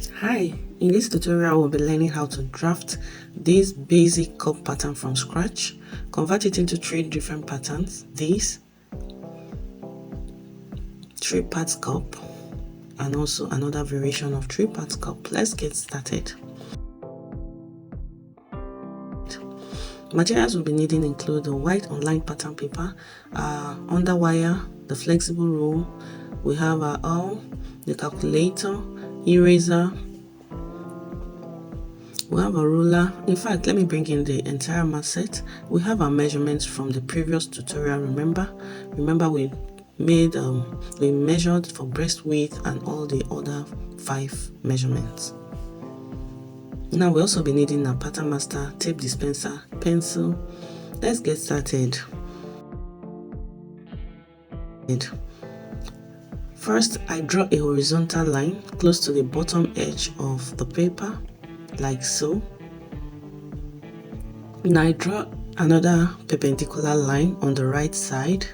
Hi, in this tutorial we'll be learning how to draft this basic cup pattern from scratch, convert it into 3 different patterns, this 3-part cup and also another variation of 3-part cup. Let's get started. Materials we'll be needing include the white online pattern paper, underwire, the flexible roll, we have our awl, the calculator, eraser, we have a ruler. In fact, let me bring in the entire mat set. We have our measurements from the previous tutorial. Remember we measured for breast width and all the other 5 measurements. Now we'll also be needing a pattern master, tape dispenser, pencil. Let's get started. First, I draw a horizontal line close to the bottom edge of the paper, like so. Now I draw another perpendicular line on the right side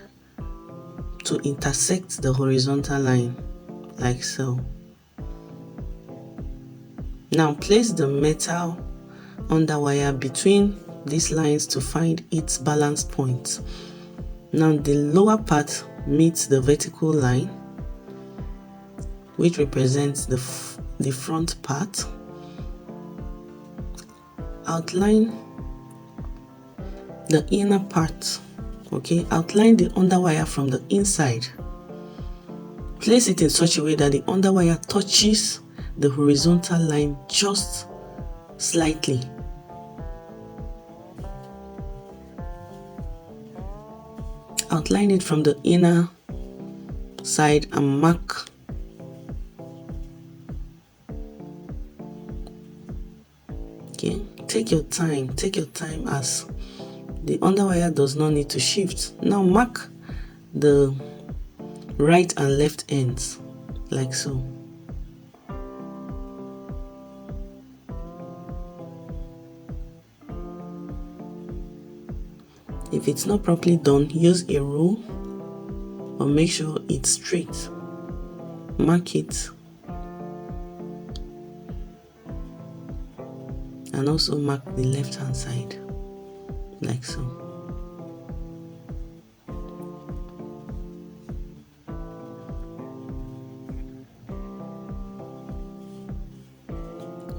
to intersect the horizontal line, like so. Now place the metal underwire between these lines to find its balance point. Now the lower part meets the vertical line, which represents the front part. Outline the inner part. Okay, outline the underwire from the inside. Place it in such a way that the underwire touches the horizontal line just slightly. Outline it from the inner side and mark. Okay, take your time as the underwire does not need to shift. Now mark the right and left ends, like so. If it's not properly done, use a rule or make sure it's straight. Mark it and also mark the left hand side, like so.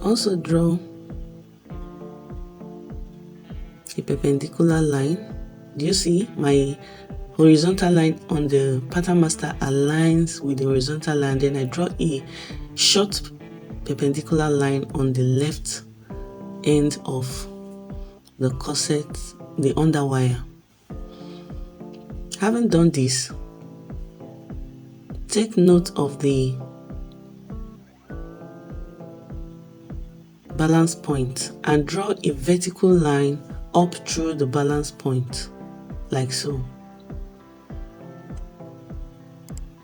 Also draw a perpendicular line. Do you see my horizontal line on the pattern master aligns with the horizontal line? Then I draw a short perpendicular line on the left end of the corset, the underwire. Having done this, take note of the balance point and draw a vertical line up through the balance point, like so.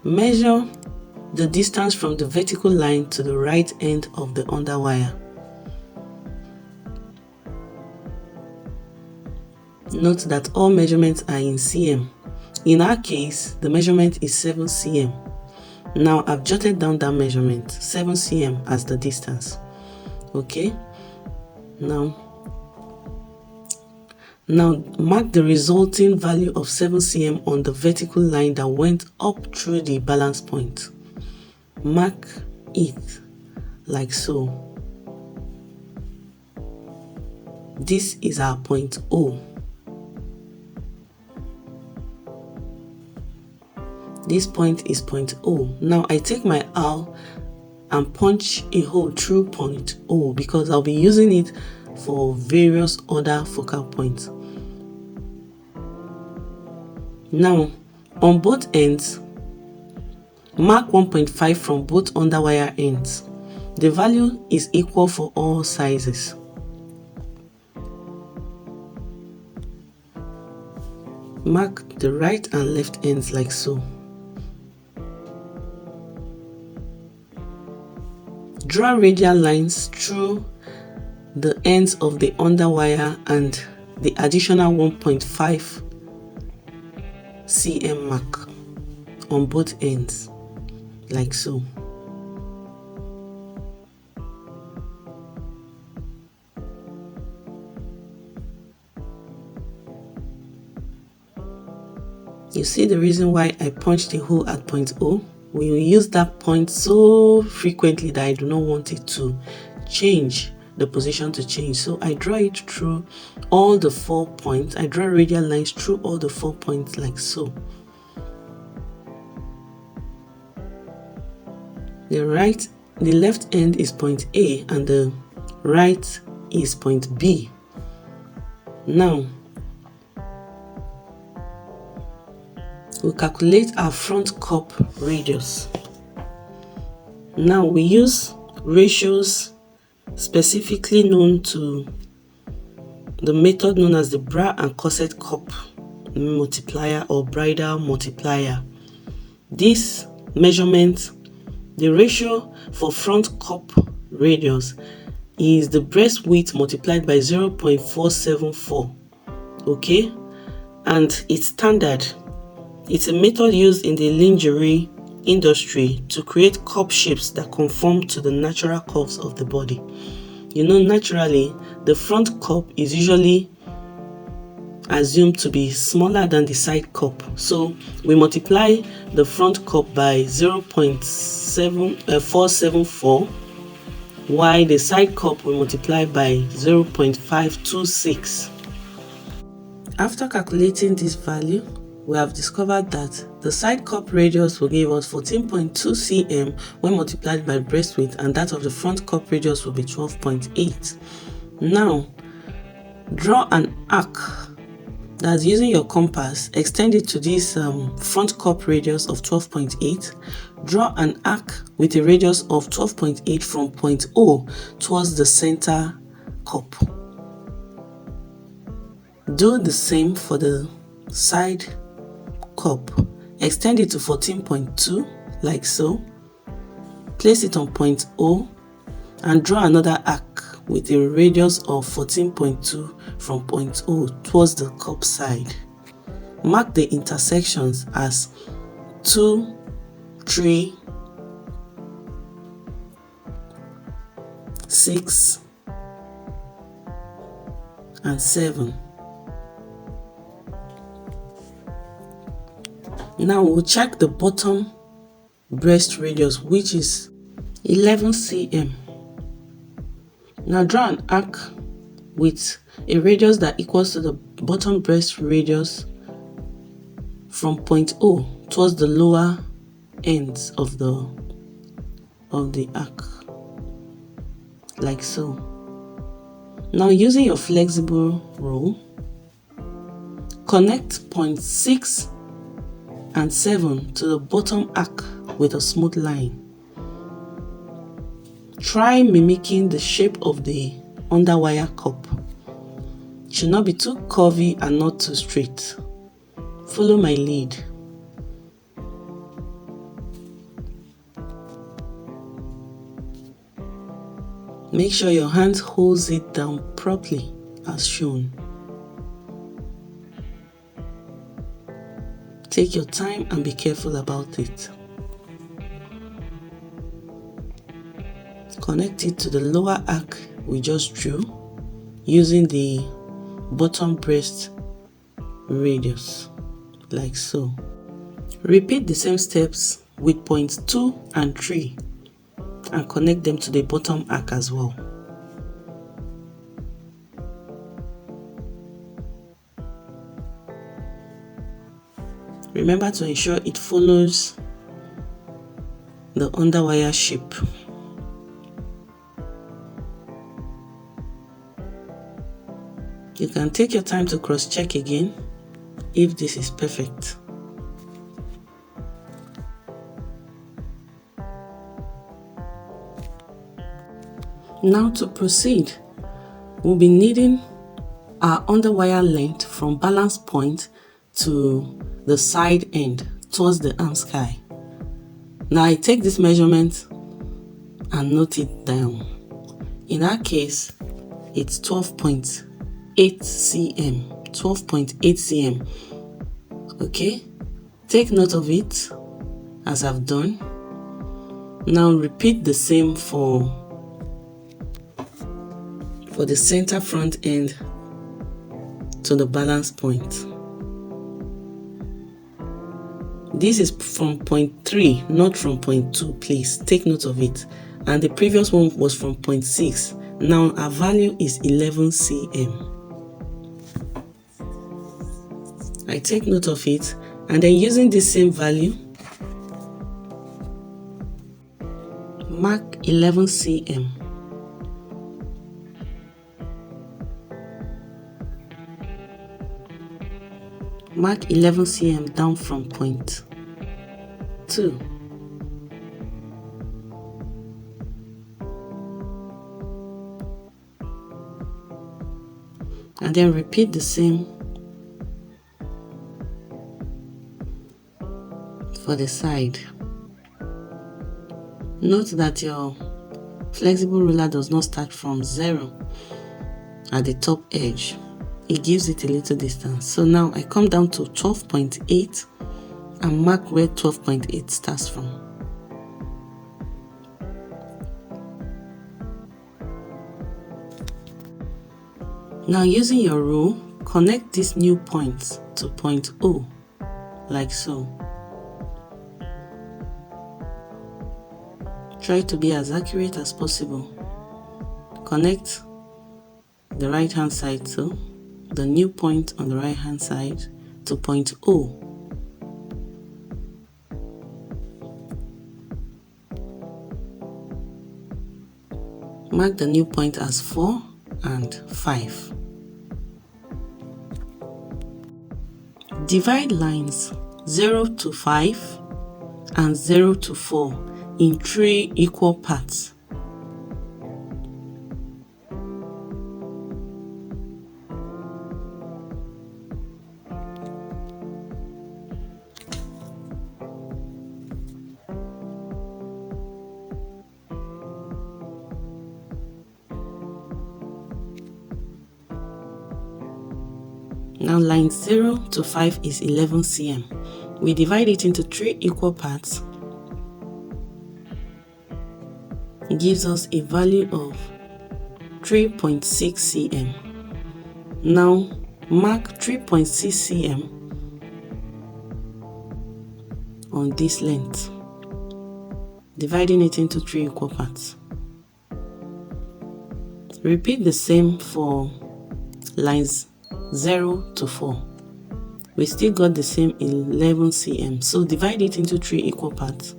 Measure the distance from the vertical line to the right end of the underwire. Note that all measurements are in cm. In our case, the measurement is 7 cm. Now I've jotted down that measurement, 7 cm as the distance. Okay, now mark the resulting value of 7 cm on the vertical line that went up through the balance point. Mark it like so. This is our point O. This point is point O. Now I take my awl and punch a hole through point O because I'll be using it for various other focal points. Now on both ends, mark 1.5 from both underwire ends. The value is equal for all sizes. Mark the right and left ends like so. Draw radial lines through the ends of the underwire and the additional 1.5 cm mark on both ends, like so. You see the reason why I punched a hole at point O? We will use that point so frequently that I do not want it to change, the position to change. So I draw it through all the 4 points. I draw radial lines through all the 4 points like so. The left end is point A and the right is point B. Now, we'll calculate our front cup radius. Now we use ratios specifically known to the method known as the bra and corset cup multiplier or bridal multiplier. This measurement, the ratio for front cup radius is the breast width multiplied by 0.474. okay, and it's standard. It's a method used in the lingerie industry to create cup shapes that conform to the natural curves of the body. You know, naturally, the front cup is usually assumed to be smaller than the side cup. So we multiply the front cup by 0.474, while the side cup we multiply by 0.526. After calculating this value, we have discovered that the side cup radius will give us 14.2 cm when multiplied by breast width, and that of the front cup radius will be 12.8. Now, draw an arc that's using your compass, extend it to this front cup radius of 12.8. Draw an arc with a radius of 12.8 from point O towards the center cup. Do the same for the side cup. Extend it to 14.2 like so. Place it on point O and draw another arc with a radius of 14.2 from point O towards the cup side. Mark the intersections as 2, 3, 6, and 7. Now we'll check the bottom breast radius, which is 11 cm. Now draw an arc with a radius that equals to the bottom breast radius from point O towards the lower ends of the arc, like so. Now, using your flexible rule, connect point 6 and 7 to the bottom arc with a smooth line. Try mimicking the shape of the underwire cup. It should not be too curvy and not too straight. Follow my lead. Make sure your hand holds it down properly as shown. Take your time and be careful about it. Connect it to the lower arc we just drew using the bottom breast radius, like so. Repeat the same steps with points 2 and 3 and connect them to the bottom arc as well. Remember to ensure it follows the underwire shape. You can take your time to cross-check again if this is perfect. Now to proceed, we'll be needing our underwire length from balance point to the side end towards the arm sky. Now I take this measurement and note it down. In our case, it's 12.8 cm. 12.8 cm. Okay, take note of it as I've done. Now repeat the same for the center front end to the balance point. This is from point 3, not from point 2, please. Take note of it. And the previous one was from point 6. Now our value is 11 cm. I take note of it, and then using the same value, mark 11 cm. Mark 11 cm down from point 2. And then repeat the same for the side. Note that your flexible ruler does not start from 0 at the top edge. It gives it a little distance. So now I come down to 12.8 and mark where 12.8 starts from. Now using your rule, connect this new point to point O, like so. Try to be as accurate as possible. Connect the right hand side to the new point on the right hand side to point O. Mark the new point as 4 and 5. Divide lines 0 to 5 and 0 to 4 in 3 equal parts. Now line 0 to 5 is 11 cm. We divide it into 3 equal parts. It gives us a value of 3.6 cm. Now mark 3.6 cm on this length, dividing it into 3 equal parts. Repeat the same for lines 0 to 4. We still got the same 11 cm, so divide it into 3 equal parts.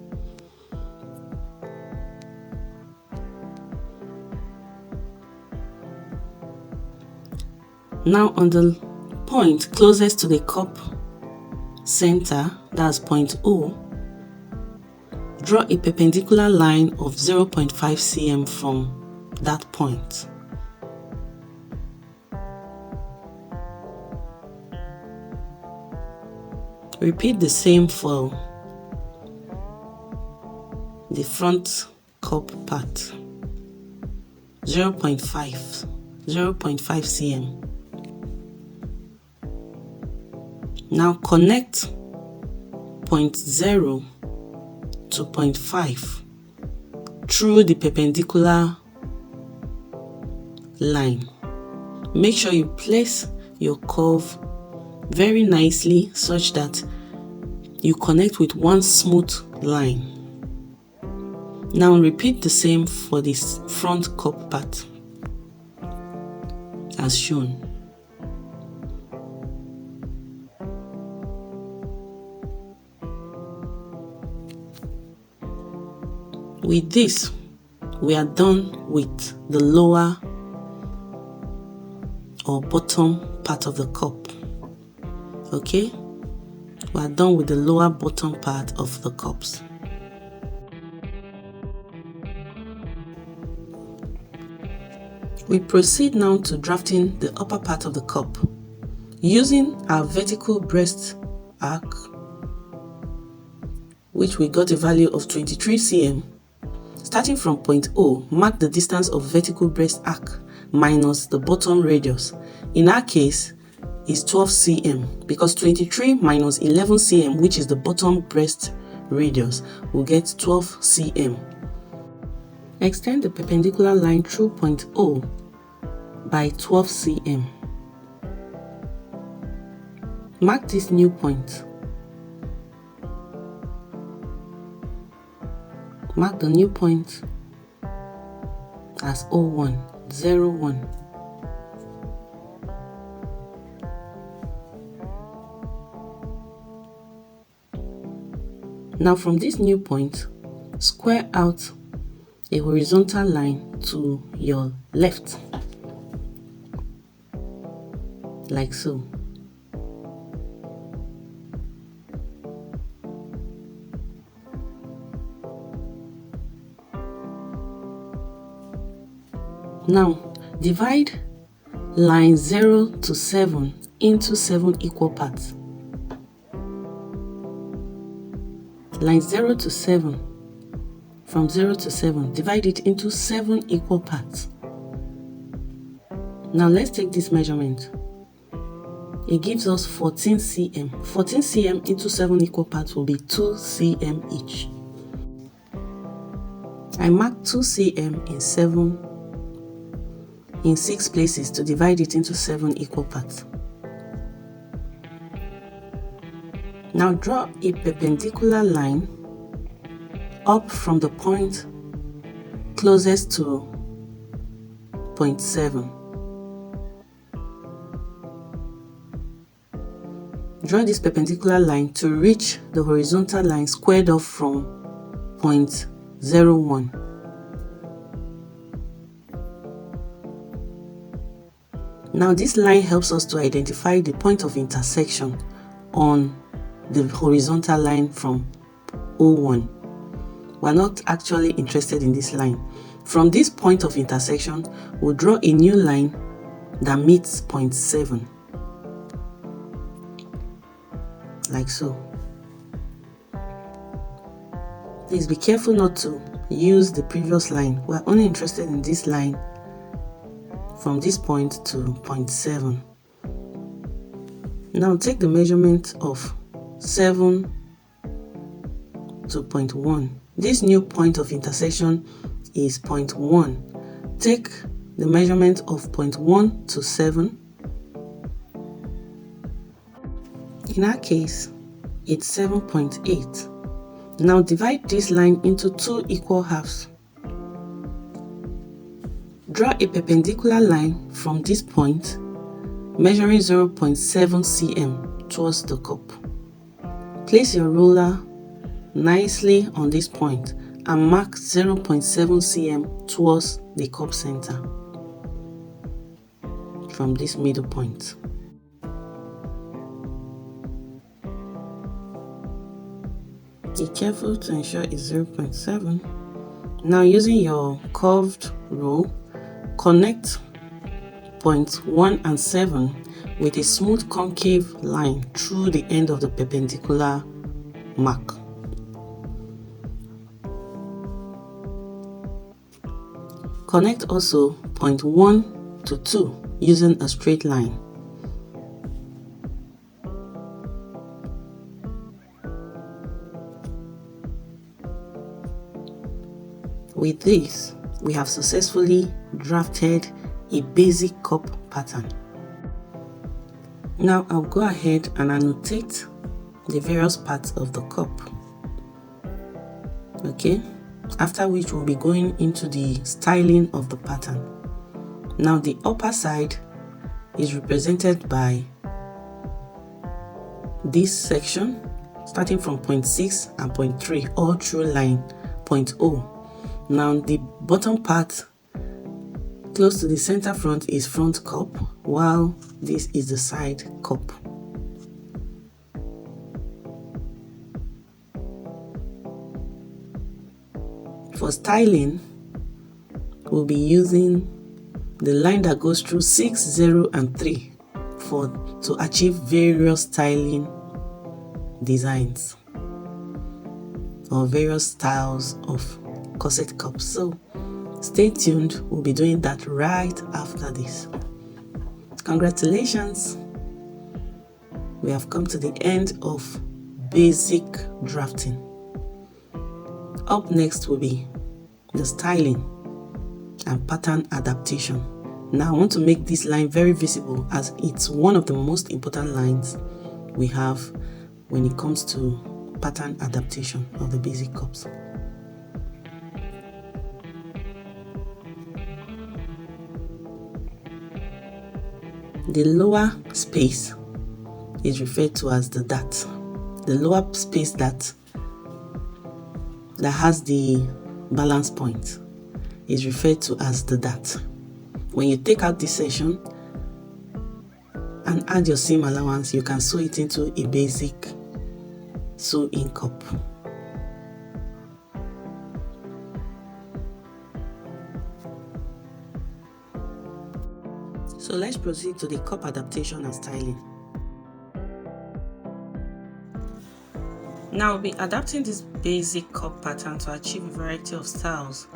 Now on the point closest to the cup center, that's point O, draw a perpendicular line of 0.5 cm from that point. Repeat the same for the front cup part. 0.5 cm. Now connect point 0 to point 5 through the perpendicular line. Make sure you place your curve very nicely such that you connect with one smooth line. Now repeat the same for this front cup part as shown. With this, we are done with the lower or bottom part of the cup. Okay, we are done with the lower bottom part of the cups. We proceed now to drafting the upper part of the cup. Using our vertical breast arc, which we got a value of 23 cm, starting from point O, mark the distance of vertical breast arc minus the bottom radius. In our case, is 12 cm, because 23 minus 11 cm, which is the bottom breast radius, will get 12 cm. Extend the perpendicular line through point O by 12 cm. Mark this new point. Mark the new point as 01, 01. Now from this new point, square out a horizontal line to your left, like so. Now divide line 0 to 7 into 7 equal parts. Line 0 to 7, from 0 to 7, divide it into 7 equal parts. Now let's take this measurement. It gives us 14 cm. 14 cm into 7 equal parts will be 2 cm each. I marked 2 cm in 6 places to divide it into 7 equal parts. Now draw a perpendicular line up from the point closest to point 7. Draw this perpendicular line to reach the horizontal line squared off from point 01. Now this line helps us to identify the point of intersection on the horizontal line from 01. We're not actually interested in this line. From this point of intersection, we'll draw a new line that meets point 7. Like so. Please be careful not to use the previous line. We're only interested in this line from this point to point 7. Now take the measurement of 7 to point 1. This new point of intersection is point 1. Take the measurement of point 1 to 7. In our case, it's 7.8. Now divide this line into 2 equal halves. Draw a perpendicular line from this point, measuring 0.7 cm towards the cup. Place your ruler nicely on this point and mark 0.7 cm towards the cup center from this middle point. Be careful to ensure it's 0.7. Now using your curved rule, connect points 1 and 7 with a smooth concave line through the end of the perpendicular mark. Connect also point 1 to 2 using a straight line. With this, we have successfully drafted a basic cup pattern. Now I'll go ahead and annotate the various parts of the cup. Okay, after which we'll be going into the styling of the pattern. Now the upper side is represented by this section starting from point 6 and point 3 all through line point O. Now the bottom part close to the center front is front cup, while this is the side cup. For styling, we'll be using the line that goes through 6, 0 and 3 to achieve various styling designs or various styles of corset cups. So stay tuned, we'll be doing that right after this. Congratulations, we have come to the end of basic drafting. Up next will be the styling and pattern adaptation. Now I want to make this line very visible as it's one of the most important lines we have when it comes to pattern adaptation of the basic cups. The lower space is referred to as the dart. The lower space that has the balance point is referred to as the dart. When you take out this section and add your seam allowance, you can sew it into a basic sew-in cup. So let's proceed to the cup adaptation and styling. Now we'll be adapting this basic cup pattern to achieve a variety of styles.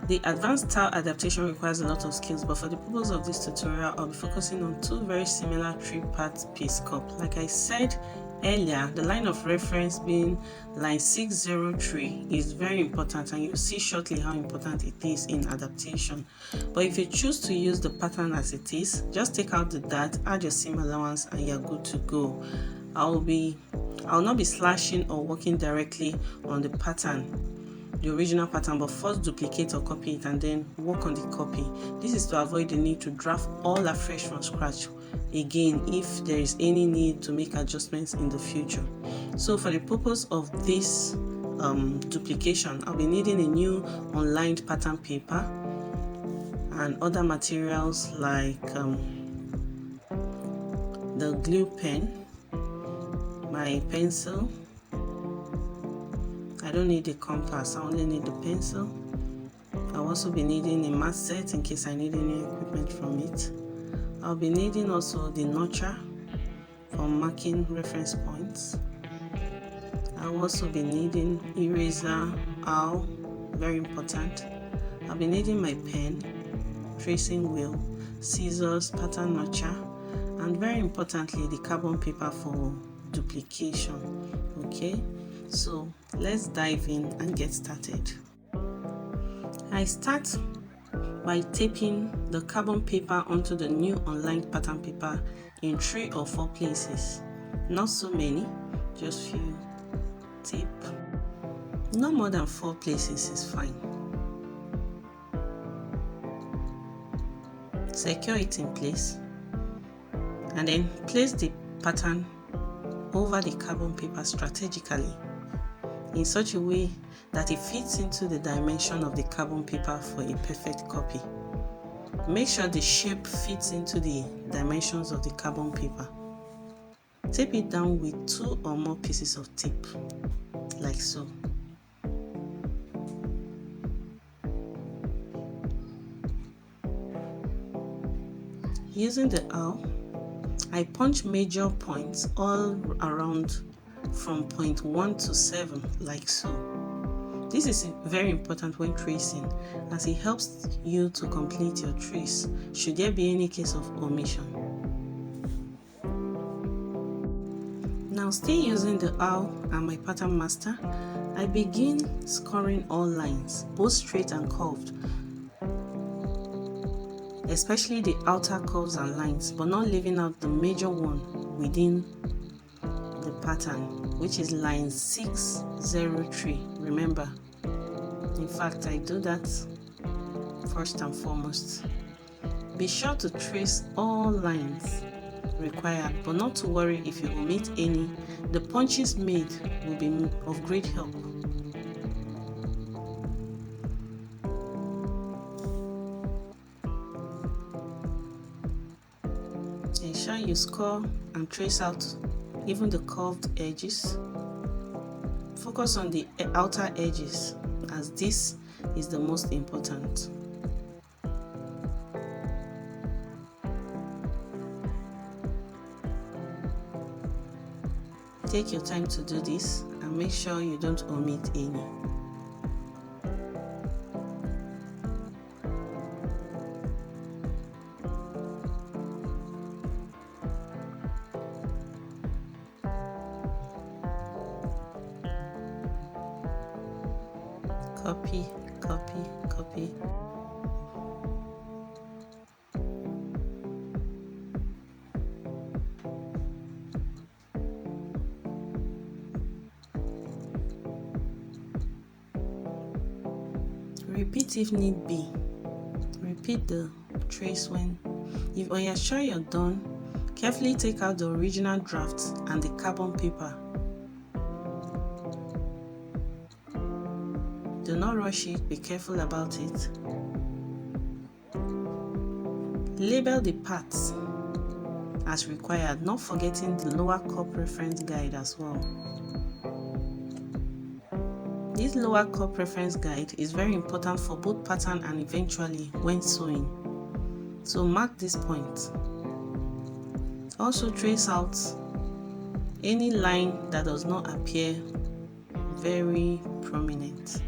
The advanced style adaptation requires a lot of skills, but for the purpose of this tutorial, I'll be focusing on two very similar 3-part piece cup. Like I said earlier, the line of reference being line 603 is very important, and you'll see shortly how important it is in adaptation. But if you choose to use the pattern as it is, just take out the dart, add your seam allowance, and you're good to go. I'll not be slashing or working directly on the pattern, the original pattern, but first duplicate or copy it and then work on the copy. This is to avoid the need to draft all afresh from scratch again if there is any need to make adjustments in the future. So for the purpose of this duplication, I'll be needing a new unlined pattern paper and other materials like the glue pen, my pencil. I don't need the compass, I only need the pencil. I'll also be needing a mat set in case I need any equipment from it. I'll be needing also the notcher for marking reference points. I'll also be needing eraser, owl, very important. I'll be needing my pen, tracing wheel, scissors, pattern notcher, and very importantly the carbon paper for duplication. Okay, so let's dive in and get started. I start by taping the carbon paper onto the new unlined pattern paper in 3 or 4 places. Not so many, just few tape. No more than 4 places is fine. Secure it in place and then place the pattern over the carbon paper strategically in such a way that it fits into the dimension of the carbon paper for a perfect copy. Make sure the shape fits into the dimensions of the carbon paper. Tape it down with 2 or more pieces of tape, like so. Using the awl, I punch major points all around from point 1 to 7, like so. This is very important when tracing, as it helps you to complete your trace should there be any case of omission. Now, still using the awl and my pattern master, I begin scoring all lines, both straight and curved, especially the outer curves and lines, but not leaving out the major one within the pattern, which is line 603. Remember, in fact, I do that first and foremost. Be sure to trace all lines required, but not to worry if you omit any. The punches made will be of great help. Ensure you score and trace out even the curved edges. Focus on the outer edges, as this is the most important. Take your time to do this and make sure you don't omit any. Copy, copy, copy. Repeat if need be. Repeat the trace when When you're sure you're done, carefully take out the original draft and the carbon paper. Do not rush it, be careful about it. Label the parts as required, not forgetting the lower cup reference guide as well. This lower cup reference guide is very important for both pattern and eventually when sewing. So mark this point. Also trace out any line that does not appear very prominent.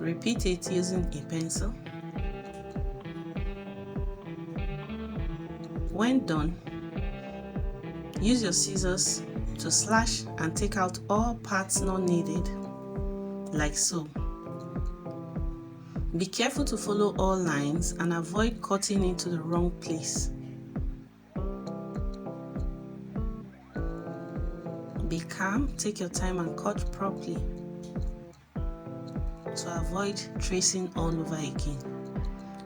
Repeat it using a pencil. When done, use your scissors to slash and take out all parts not needed, like so. Be careful to follow all lines and avoid cutting into the wrong place. Be calm, take your time and cut properly to avoid tracing all over again.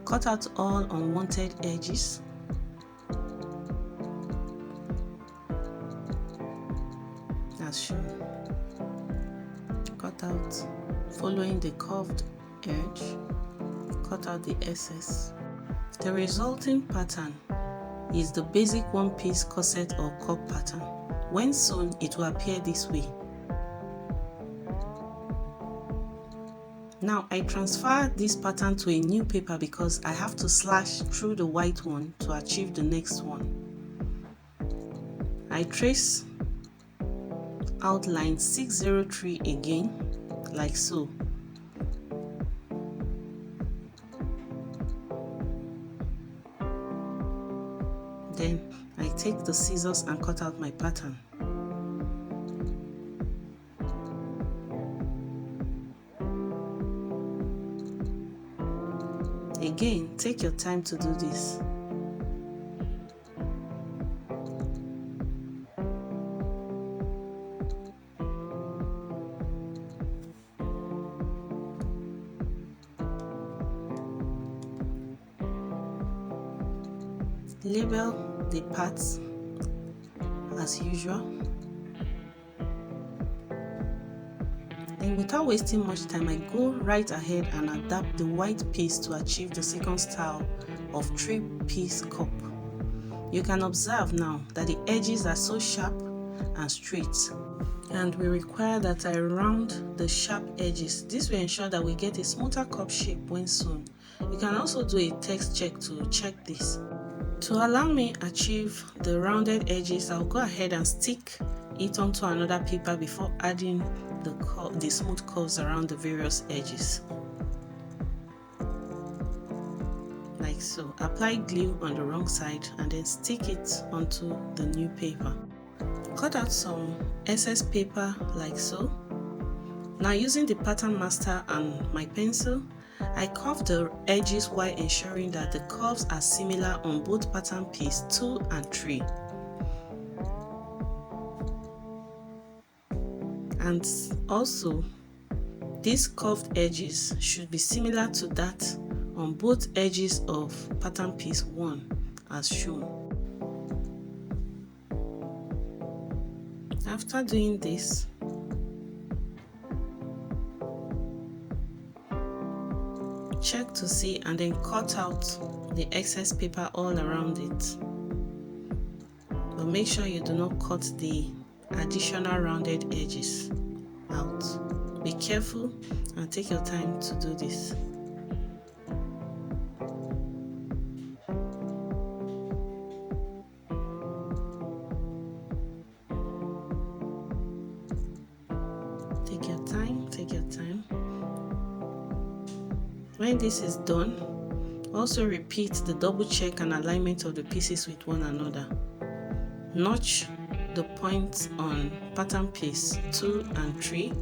Cut out all unwanted edges. As shown. Cut out following the curved edge. Cut out the excess. The resulting pattern is the basic one-piece corset or cup pattern. When sewn, it will appear this way. Now I transfer this pattern to a new paper because I have to slash through the white one to achieve the next one. I trace outline 603 again, like so. Then I take the scissors and cut out my pattern. Again, take your time to do this. Label the parts as usual. Then without wasting much time, I go right ahead and adapt the white piece to achieve the second style of 3-piece cup. You can observe now that the edges are so sharp and straight, and we require that I round the sharp edges. This will ensure that we get a smoother cup shape when sewn. You can also do a text check to check this. To allow me achieve the rounded edges, I'll go ahead and stick it onto another paper before adding the smooth curves around the various edges. Like so. Apply glue on the wrong side and then stick it onto the new paper. Cut out some excess paper like so. Now using the pattern master and my pencil, I curve the edges while ensuring that the curves are similar on both pattern piece 2 and 3. And also, these curved edges should be similar to that on both edges of pattern piece 1 as shown. After doing this, check to see and then cut out the excess paper all around it. But make sure you do not cut the additional rounded edges out. Be careful and take your time to do this. Take your time, take your time. When this is done, also repeat the double check and alignment of the pieces with one another. Notch the points on pattern piece 2 and 3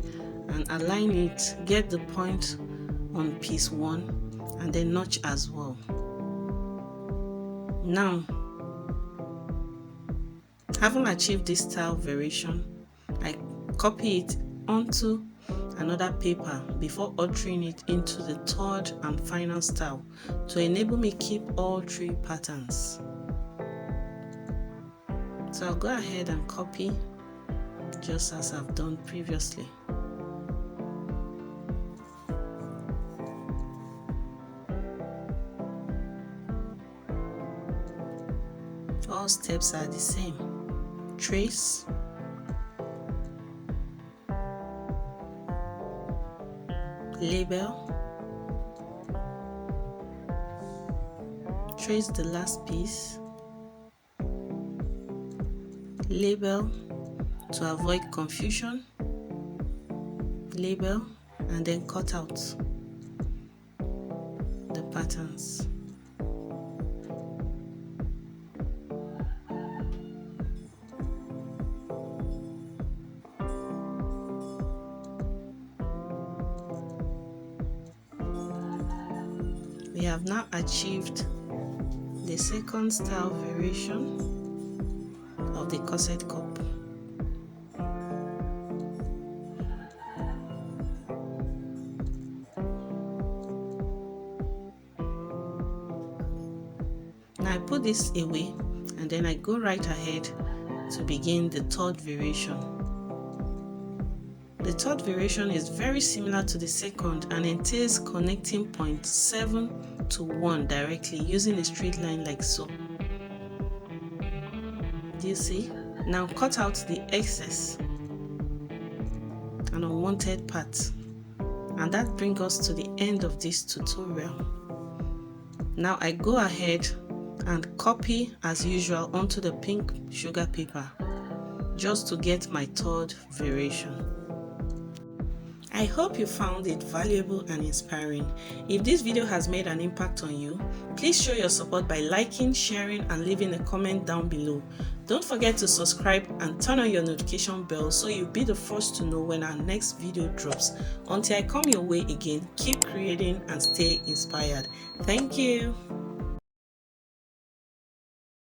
and align it. Get the point on piece 1 and then notch as well. Now, having achieved this style variation, I copy it onto another paper before altering it into the third and final style to enable me keep all 3 patterns. So I'll go ahead and copy just as I've done previously. All steps are the same. Trace, label, trace the last piece, label to avoid confusion, label, and then cut out the patterns. We have now achieved the second style variation of the corset cup. Now I put this away and then I go right ahead to begin the third variation. The third variation is very similar to the second and entails connecting point 7 to 1 directly using a straight line like so. Do you see? Now cut out the excess and unwanted part, and that brings us to the end of this tutorial. Now I go ahead and copy as usual onto the pink sugar paper just to get my third variation. I hope you found it valuable and inspiring. If this video has made an impact on you, please show your support by liking, sharing, and leaving a comment down below. Don't forget to subscribe and turn on your notification bell so you'll be the first to know when our next video drops. Until I come your way again, keep creating and stay inspired. Thank you.